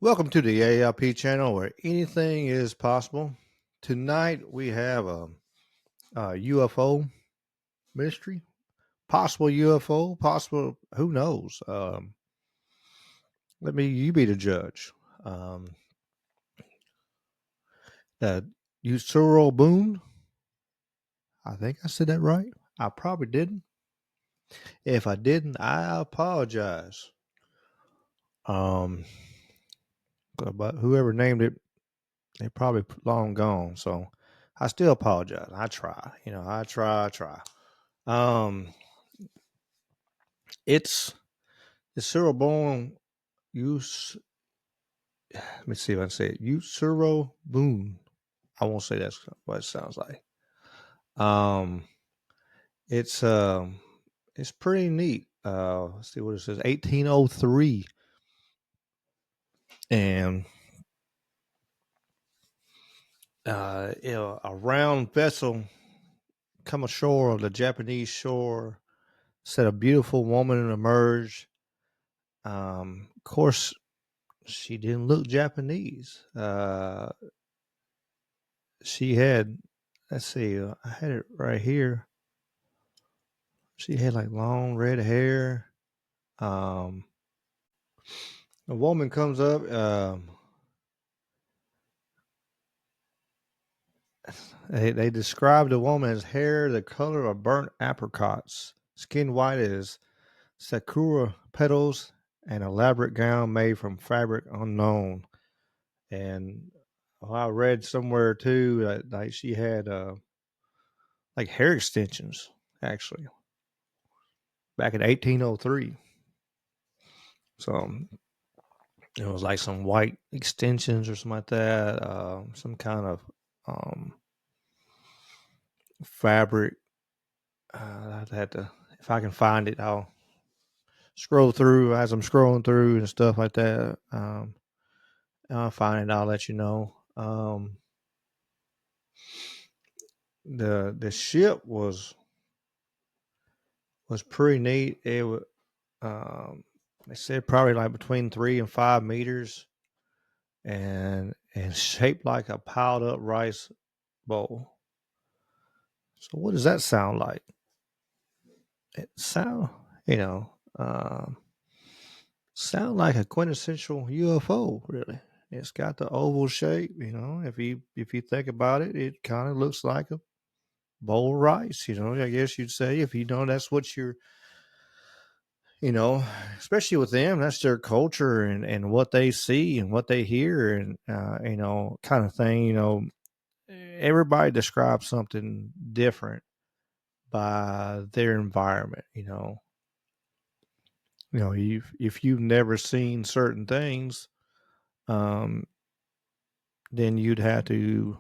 Welcome to the A.I.P channel where anything is possible. Tonight we have a UFO mystery, possible UFO, possible, who knows? You be the judge. Um, uh, Utsuro-bune, I think I said that right. I probably didn't. If I didn't, I apologize. Um, but whoever named it, they probably long gone. So I still apologize. I try, I try. Um, it's the Utsuro-bune use. Let me see if I can say it. Utsuro-bune. I won't say that's what it sounds like. Um, it's um, it's pretty neat. Let's see what it says. 1803, and a round vessel come ashore on the Japanese shore. Said a beautiful woman emerged. Of course, she didn't look Japanese. She had, let's see, I had it right here. She had like long red hair. Um, a woman comes up. They described the woman as hair the color of burnt apricots, skin white as sakura petals, and elaborate gown made from fabric unknown. And I read somewhere too that like she had like hair extensions actually back in 1803. So it was like some white extensions or something like that. Some kind of um, fabric. I'd have to, if I can find it, I'll scroll through as I'm scrolling through and stuff like that. I'll find it. I'll let you know. The ship was pretty neat. It was they said probably like between 3 and 5 meters, and shaped like a piled up rice bowl. So what does that sound like? It you know, um, sound like a quintessential UFO. Really, it's got the oval shape. If you think about it, it kind of looks like a bowl of rice. I guess you'd say if that's what you're. You know, especially with them, that's their culture and what they see and what they hear and kind of thing. Everybody describes something different by their environment. If you've never seen certain things, um, then you'd have to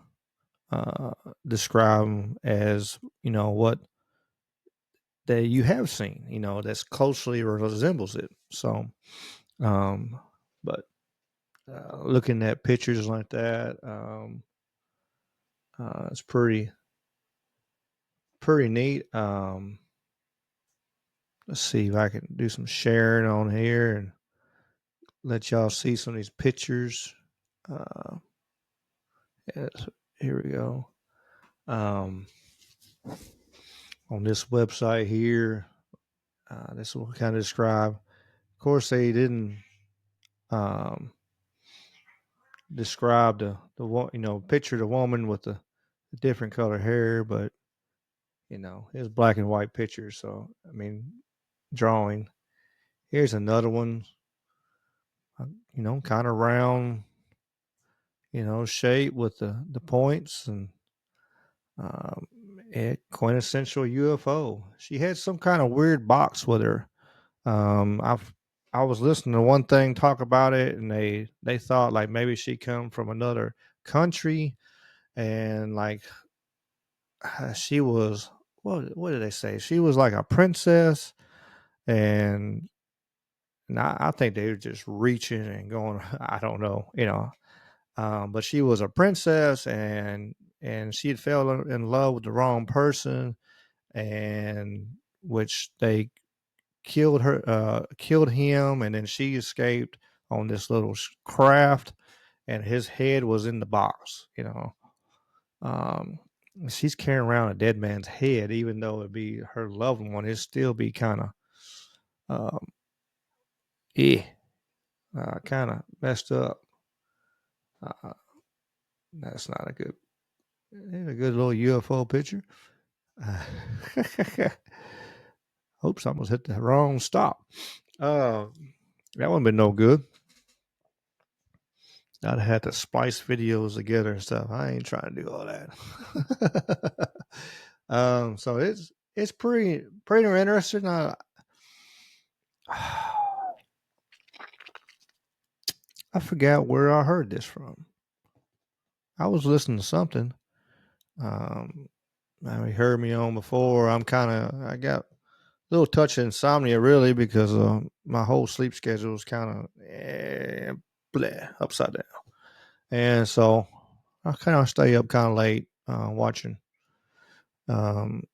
uh, describe them as what that you have seen. That's closely resembles it. So, um, but looking at pictures like that, it's pretty neat. Let's see if I can do some sharing on here and let y'all see some of these pictures. Uh, yes, here we go. Um, on this website here, this will kind of describe. Of course, they didn't um, describe the picture the woman with the different color hair, but it's black and white picture. So I mean, drawing. Here's another one. Kind of round, shape with the points and um, a quintessential UFO. She had some kind of weird box with her. I was listening to one thing talk about it, and they thought like maybe she come from another country, and like she was what did they say? She was like a princess, and I think they were just reaching and going. I don't know. But she was a princess, and she had fell in love with the wrong person, and which they killed him, and then she escaped on this little craft, and his head was in the box. Um, she's carrying around a dead man's head, even though it'd be her loved one. It'd still be kind of, um, eh, kind of messed up. Uh, that's not a good, a good little UFO picture. Uh, Oops, I almost hit the wrong stop. Uh, that wouldn't been no good. I'd have had to splice videos together and stuff. I ain't trying to do all that. So it's pretty interesting. I forgot where I heard this from. I was listening to something. Um, you heard me on before. I got a little touch of insomnia really because my whole sleep schedule is kind of upside down. And so I kind of stay up kind of late watching, um,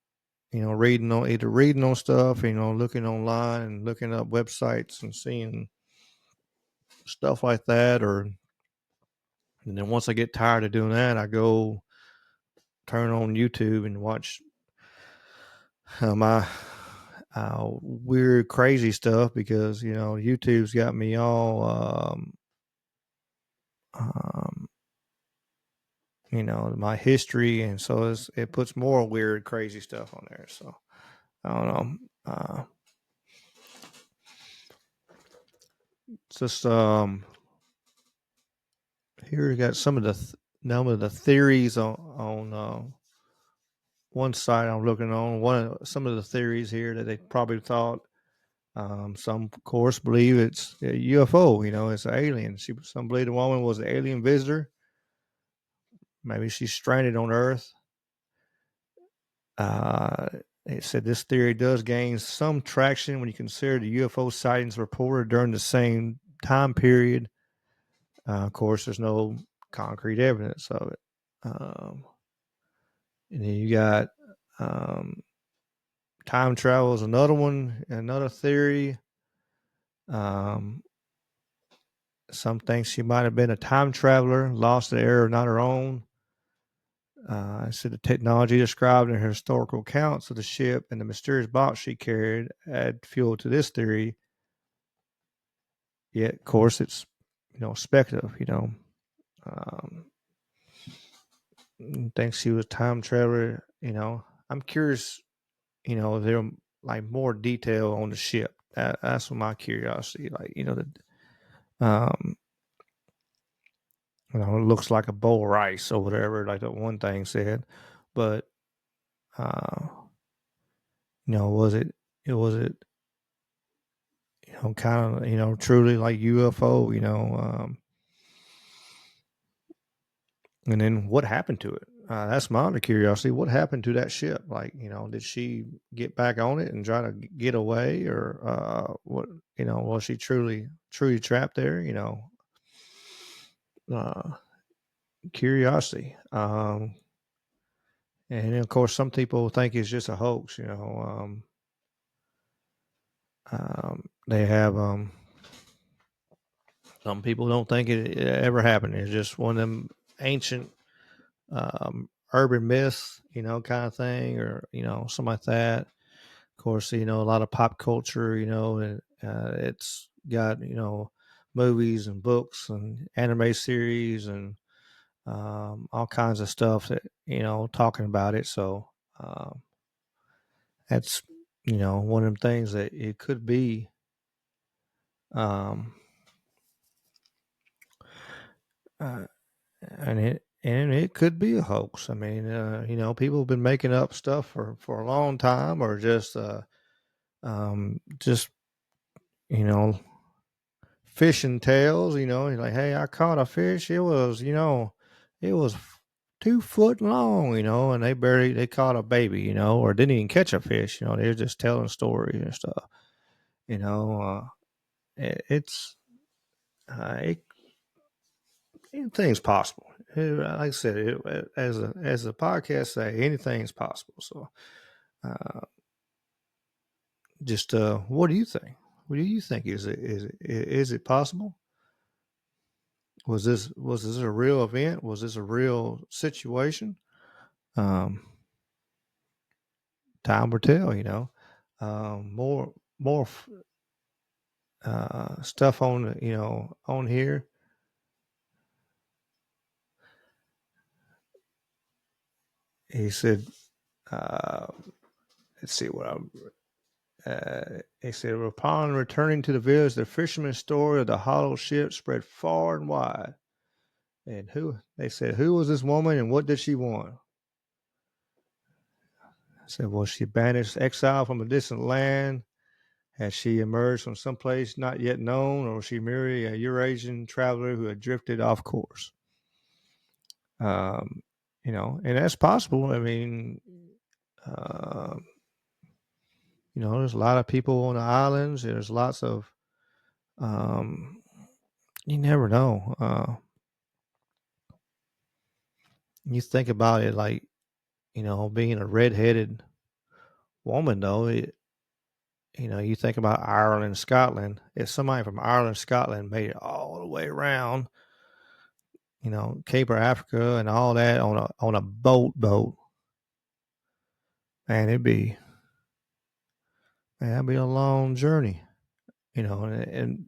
reading on stuff, looking online and looking up websites and seeing stuff like that. And then once I get tired of doing that, I go turn on YouTube and watch my weird, crazy stuff because YouTube's got me all, um, my history, and so it puts more weird, crazy stuff on there. So I don't know. It's just here we got some of the theories on one side I'm looking on. Some of the theories here that they probably thought. Some, of course, believe it's a UFO. It's an alien. Some believe the woman was an alien visitor. Maybe she's stranded on Earth. Uh, it said this theory does gain some traction when you consider the UFO sightings reported during the same time period. Of course, there's no concrete evidence of it. And then you got um, time travel is another one, another theory. Um, some think she might have been a time traveler, lost the era not her own. I said the technology described in her historical accounts of the ship and the mysterious box she carried add fuel to this theory. Yet, of course, it's speculative. Um, thinks she was a time traveler. I'm curious. Is there like more detail on the ship? That's my curiosity. Like um, it looks like a bowl of rice or whatever, like that one thing said. But uh, was it kind of truly like UFO? And then what happened to it? That's my other curiosity. What happened to that ship? Like, did she get back on it and try to get away, or what? Was she truly trapped there? Uh, Curiosity. And of course, some people think it's just a hoax. They have some people don't think it ever happened. It's just one of them ancient urban myths, kind of thing, or something like that. Of course, a lot of pop culture, and it's got movies and books and anime series and all kinds of stuff that talking about it. So that's one of them things that it could be. Um, uh, and it could be a hoax. I mean, people have been making up stuff for a long time, or just you know, fishing tales. Like, hey, I caught a fish. It was 2 foot long. And they caught a baby. Or didn't even catch a fish. They're just telling stories and stuff. You know, it's it anything's possible. Like I said, as the podcast say, anything's possible. So, uh, just what do you think? What do you think? Is it possible? was this a real event? Was this a real situation? Um, Time will tell. More stuff on on here. He said, uh, let's see what I'm. He said, upon returning to the village, the fisherman's story of the hollow ship spread far and wide. And they said, who was this woman and what did she want? I said, was she banished, exiled from a distant land? Had she emerged from someplace not yet known, or was she merely a Eurasian traveler who had drifted off course? Um, and that's possible. I mean, uh, there's a lot of people on the islands. There's lots of, um, you never know. You think about it like, being a redheaded woman, though, you think about Ireland, Scotland. If somebody from Ireland, Scotland made it all the way around, Cape of Africa and all that on a boat, man, that'd be a long journey, and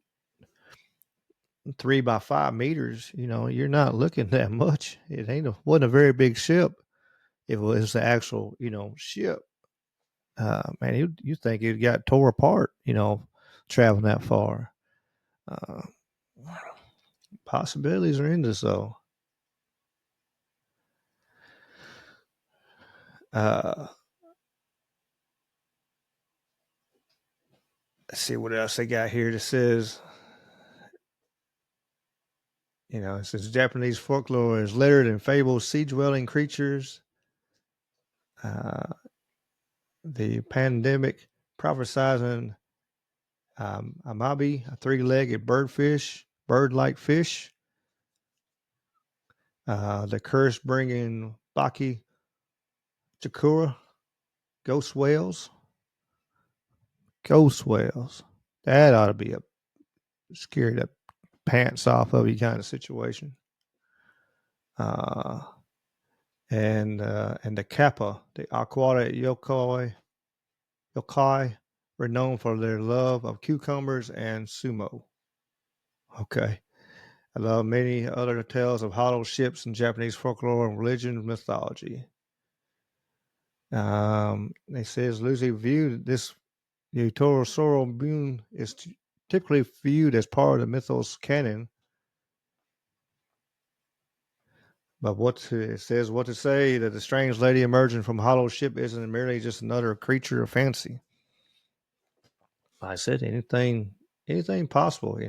3 by 5 meters, you're not looking that much. It wasn't a very big ship. If it was the actual, ship, man, you think it got tore apart, traveling that far. Uh, Possibilities are in this, though. Uh, let's see what else they got here that says, it says Japanese folklore is littered in fabled sea dwelling creatures. Uh, the pandemic prophesizing Amabi, a 3-legged bird like fish. The curse bringing Baki Chikura, ghost whales. Ghost whales. That ought to be a scary the pants off of you kind of situation. Uh, and the kappa, the aquatic yokai, were known for their love of cucumbers and sumo. Okay. I love many other tales of hollow ships in Japanese folklore and religion and mythology. It says Lucy viewed this Utsuro-bune is typically viewed as part of the mythos canon. But it says what to say that the strange lady emerging from hollow ship isn't merely just another creature of fancy. I said anything possible,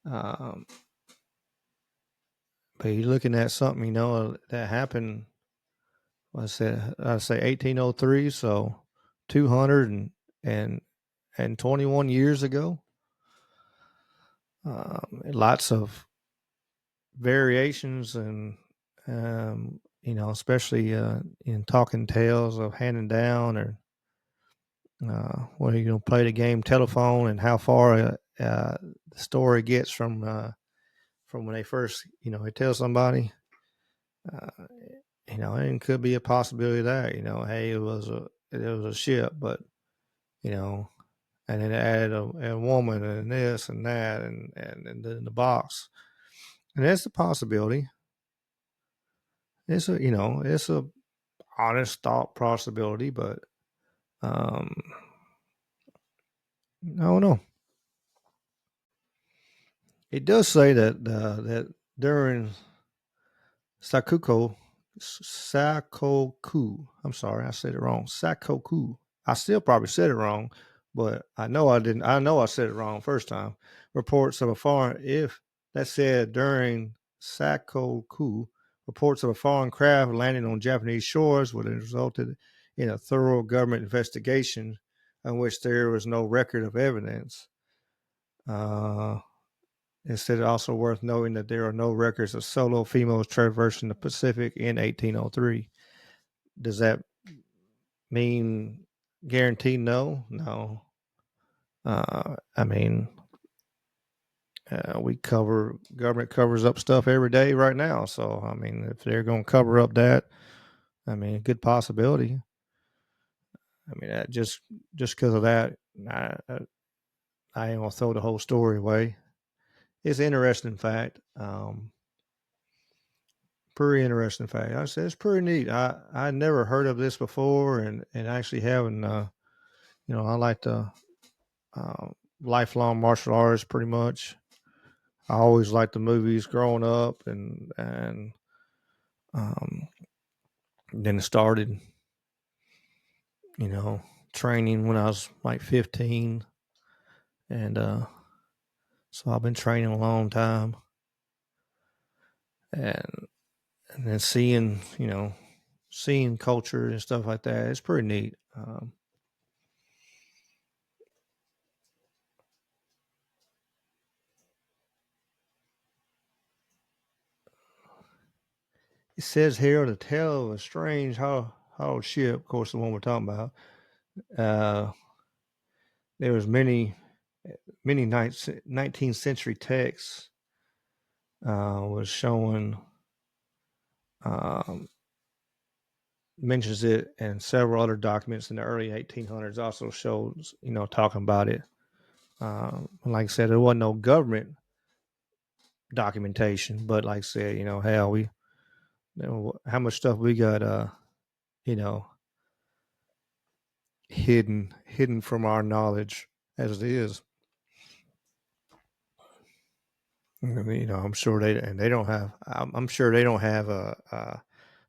Um, but you're looking at something, that happened. I say 1803, so 200 and 21 years ago. Lots of variations and especially in talking tales of handing down or where you play the game telephone and how far the story gets from when they first they tell somebody. Uh, and it could be a possibility that hey, it was a ship, but you know, and then add a woman and this and that and then the box, and that's the possibility. It's a honest thought possibility, but um, I don't know. It does say that during Sakuko Sakoku. I'm sorry, I said it wrong. Sakoku. I still probably said it wrong, but I know I didn't. I know I said it wrong first time. Reports of a foreign if that said during Sakoku, reports of a foreign craft landing on Japanese shores would have resulted in a thorough government investigation on which there was no record of evidence. Uh, Instead, it's also worth noting that there are no records of solo females traversing the Pacific in 1803. Does that mean guaranteed no? No. I mean, we cover government covers up stuff every day right now. So I mean, if they're going to cover up that, I mean, a good possibility. I mean, just because of that, I, I I ain't gonna throw the whole story away. It's interesting fact. Pretty interesting fact. I said it's pretty neat. I never heard of this before, and actually having I like the uh, lifelong martial arts pretty much. I always liked the movies growing up, and um, then started you know training when I was like 15, and so I've been training a long time, and then seeing culture and stuff like that. It's pretty neat. It says here on the tail of a strange hollow ship, of course, the one we're talking about. Uh, there was many 19th century texts was showing um, mentions it, and several other documents in the early 1800s also shows talking about it. Like I said, there wasn't no government documentation, but like I said, hell, how much stuff we got, you know, hidden from our knowledge as it is. I mean, I'm sure they don't have. I'm sure they don't have the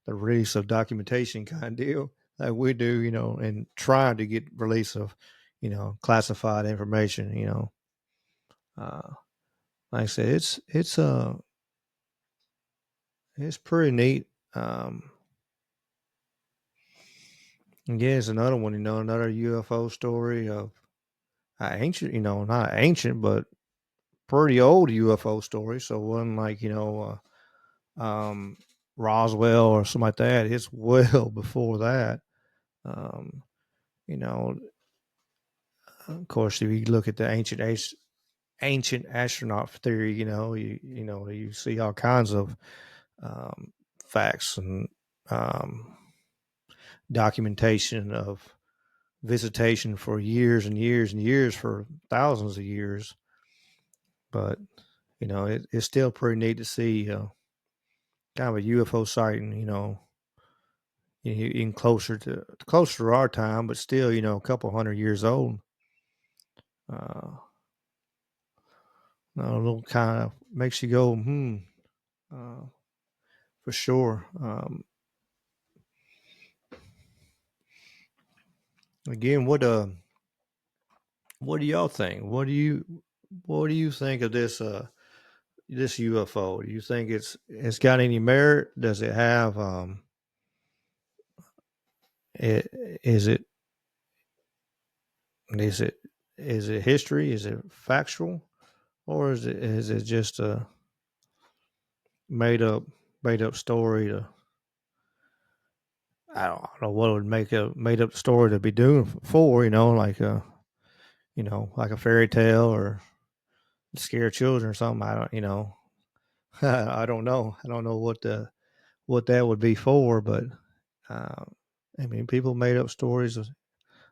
release of documentation kind of deal like we do. And trying to get release of classified information. Uh, like I said, it's pretty neat. Um, and yeah, it's another one. Another UFO story of ancient. Not ancient, but pretty old UFO story. So one like Roswell or something like that. It's well before that. Um, you know, of course, if you look at the ancient astronaut theory, you see all kinds of um, facts and um, documentation of visitation for years and years and years for thousands of years. But it's still pretty neat to see kind of a UFO sighting. In closer to our time, but still, a couple hundred years old. Uh, a little kind of makes you go, uh, for sure. Again, what do y'all think? What do you think of this UFO? Do you think it's got any merit? Does it have it, is it is it history? Is it factual, or is it just a made up made up story to I don't know what would make a made up story to be doing for, like a fairy tale or scare children or something. I don't, I don't know. I don't know what that would be for, but uh, I mean, people made up stories of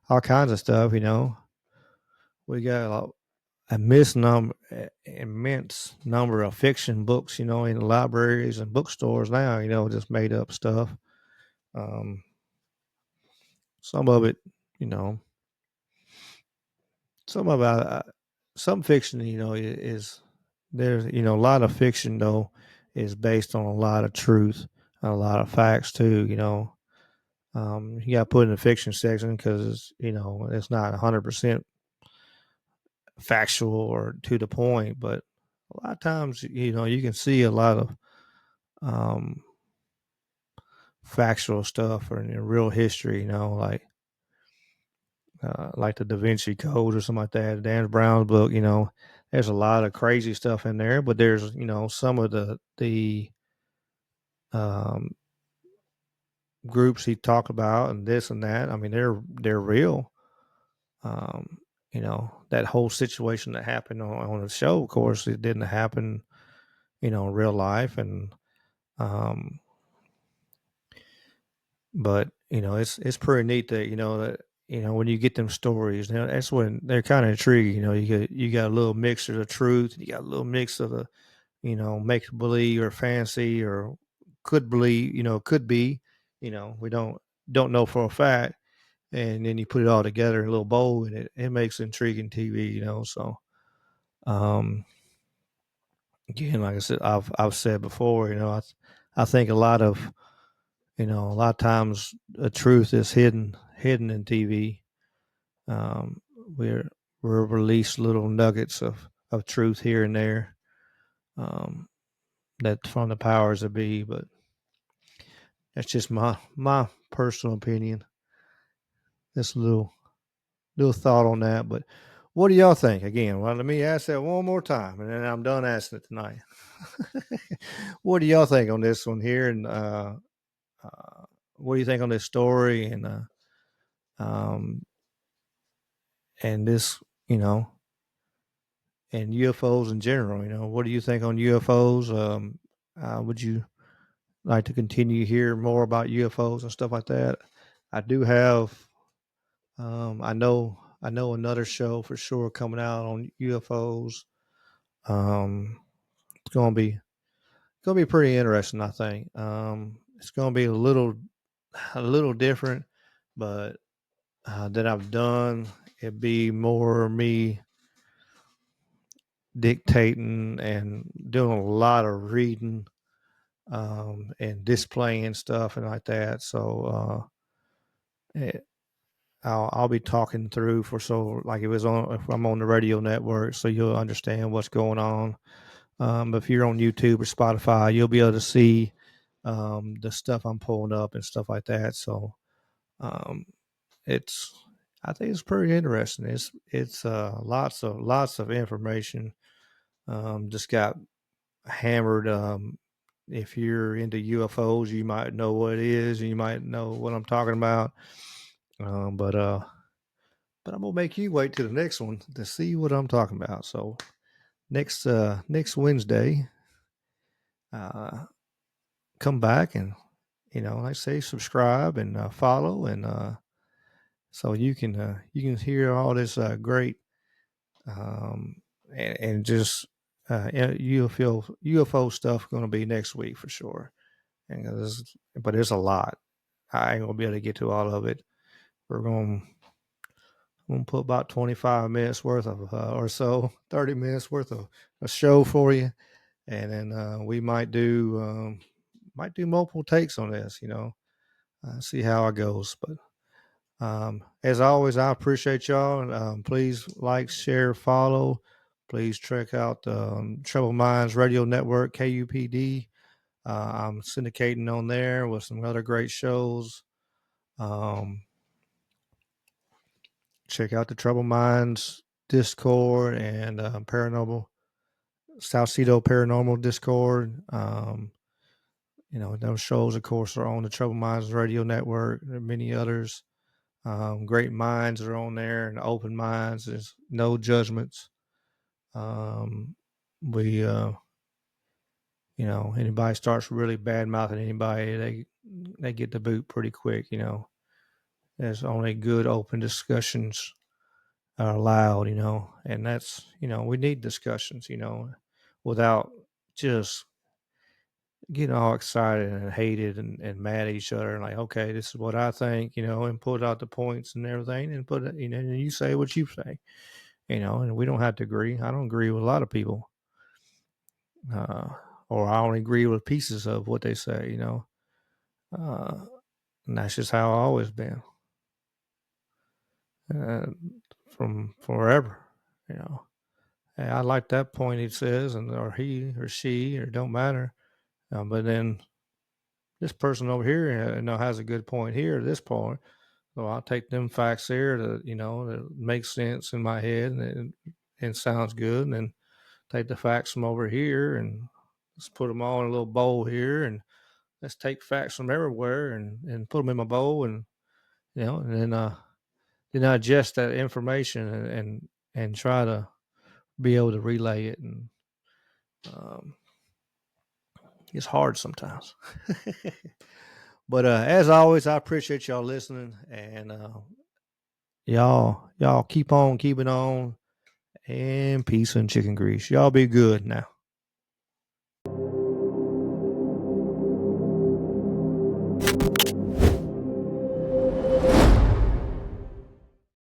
all kinds of stuff. We got immense number of fiction books, in the libraries and bookstores now. Just made up stuff. Um, some of it, you know, some of some fiction, is there's a lot of fiction though is based on a lot of truth and a lot of facts too. You got to put in the fiction section because it's not 100% factual or to the point, but a lot of times you can see a lot of um, factual stuff or in real history. Like the Da Vinci Code or something like that. Dan Brown's book, there's a lot of crazy stuff in there, but there's some of the um, groups he talked about and this and that. I mean, they're real. Um, that whole situation that happened on the show. Of course, it didn't happen, in real life, and um, but it's pretty neat that when you get them stories, that's when they're kind of intriguing. You got a little mixture of truth, you got a little mix of the make believe or fancy or could believe, could be, we don't know for a fact, and then you put it all together in a little bowl, and it makes intriguing TV. So um, again, like I said, I've said before, I think a lot of times the truth is hidden in TV. Um, we're we're released little nuggets of truth here and there, um, that from the powers that be, but that's just my personal opinion. Just a little thought on that. But what do y'all think? Again, well, let me ask that one more time, and then I'm done asking it tonight. What do y'all think on this one here? And what do you think on this story? Um, and this, you know, and UFOs in general? What do you think on UFOs? Would you like to continue to hear more about UFOs and stuff like that? I do have. I know another show for sure coming out on UFOs. It's gonna be pretty interesting. I think it's gonna be a little different, but that I've done. It'd be more me dictating and doing a lot of reading, and displaying stuff and like that. So I'll be talking through for so like if I'm on the radio network, so you'll understand what's going on. If you're on YouTube or Spotify, you'll be able to see the stuff I'm pulling up and stuff like that. So um, it's I think it's pretty interesting. It's lots of information. Just got hammered. If you're into UFOs, you might know what it is. You might know what I'm talking about. But I'm gonna make you wait till the next one to see what I'm talking about. So next Wednesday, uh, come back and like I say, subscribe and follow, and so you can hear all this great um, and just UFO stuff going to be next week for sure. But it's a lot. I ain't gonna be able to get to all of it. We're gonna put about 25 minutes worth of or so 30 minutes worth of a show for you, and then we might do multiple takes on this, see how it goes. But as always, I appreciate y'all. Please like, share, follow. Please check out Trouble Minds Radio Network, KUPD. I'm syndicating on there with some other great shows. um, Check out the Trouble Minds Discord and Paranormal Salcedo Paranormal Discord. Those shows, of course, are on the Trouble Minds Radio Network. There are many others. Great minds are on there, and open minds. There's no judgments. We, anybody starts really bad mouthing anybody, they get the boot pretty quick. There's only good open discussions are allowed. And that's we need discussions. Without just getting all excited and hated and mad at each other and like, okay, this is what I think, and put out the points and everything, and put it, and you say what you say, and we don't have to agree. I don't agree with a lot of people, uh, or I only agree with pieces of what they say, uh, and that's just how I always been, uh, from forever, you know. Hey, I like that point he says, and or he or she or don't matter, but then this person over here, has a good point here at this point. So I'll take them facts here that make sense in my head and sounds good, and then take the facts from over here and let's put them all in a little bowl here, and let's take facts from everywhere and put them in my bowl, and and then digest that information and try to be able to relay it. And um, it's hard sometimes. But as always, I appreciate y'all listening, and y'all keep on keeping on, and peace and chicken grease. Y'all be good now.